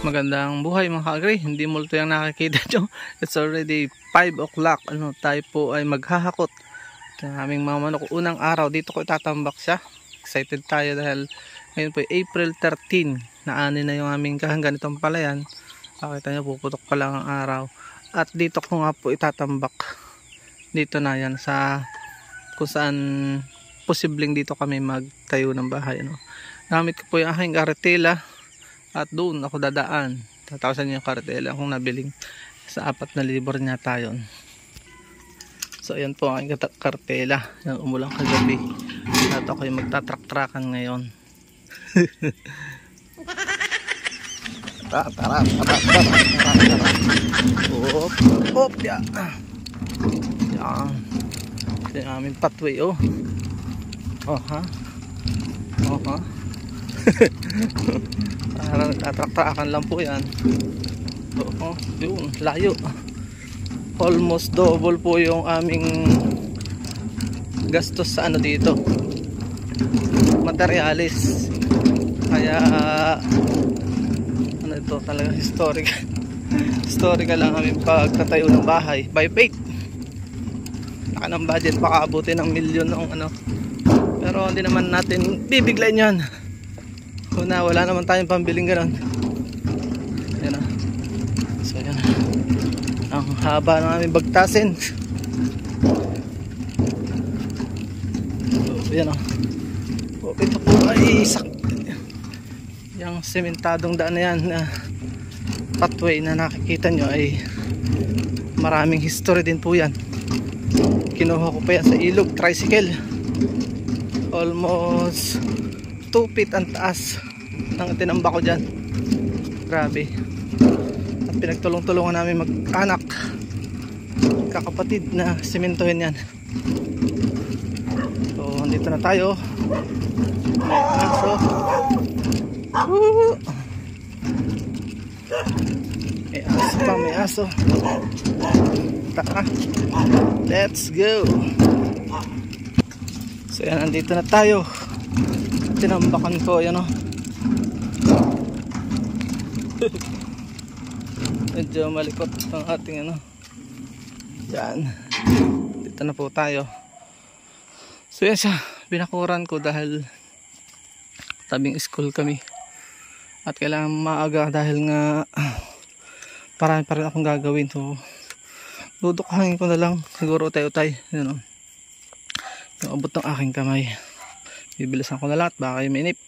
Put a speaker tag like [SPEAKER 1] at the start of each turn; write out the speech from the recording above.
[SPEAKER 1] Magandang buhay mga ka-agri. Hindi multo yung nakikita nyo. It's already 5 o'clock. Tayo po ay maghahakot ng aming mga manok. Unang araw dito ko itatambak siya. Excited tayo dahil ngayon po April 13. Naani na yung aming kahanggan itong palayan. Pakita nyo, puputok pa lang ang araw. At dito ko nga po itatambak. Dito na yan sa kung saan posibleng dito kami magtayo ng bahay. Gamit ko po yung aking karetela. At doon ako dadaan. Tatawasan niyo yung karetela kung nabiling sa 4,000 niya tayo. So ayan po ang aking karetela. Yan, umulang kagabi. At ako yung magtatrak-trakan ngayon. Tara. Hop, yan. Yan. Ito yung aming pathway, oh. Oh, ha? Oh, ha? Parang tatrak-trakan lang po yan. Oo, yun, layo. Almost double po yung aming gastos sa ano dito, materialis. Kaya ano ito talaga, historical lang aming pagtatayo ng bahay by faith. Naka ng budget, baka abutin ng milyon ng ano, pero hindi naman natin bibiglayin yan. Una, wala naman tayong pambiling ganon. Ayan na. So ayan na. Ang haba ng aming bagtasin. So ayan na. O, ito po ay yung sementadong daan na yan na pathway na nakikita nyo ay maraming history din po yan. Kinuha ko pa yan sa ilog, tricycle. Almost 2 feet ang taas ng tinamba ko dyan. Grabe. At pinagtulong-tulungan namin mag-anak, kakapatid na simentohin yan. So andito na tayo. May aso. May aso pa, may aso. Tara, let's go. So yan, andito na tayo. Tinambakan ko, yan o. Medyo malikot ang ating ano. Yan. Dito na po tayo. So yan siya, binakuran ko dahil tabing school kami. At kailangan maaga dahil nga parang pa rin akong gagawin. So dudukangin ko na lang. Siguro utay-utay. Yan o. Yung abot ng aking kamay. Bibilisan ko na lahat, baka kayo mainip.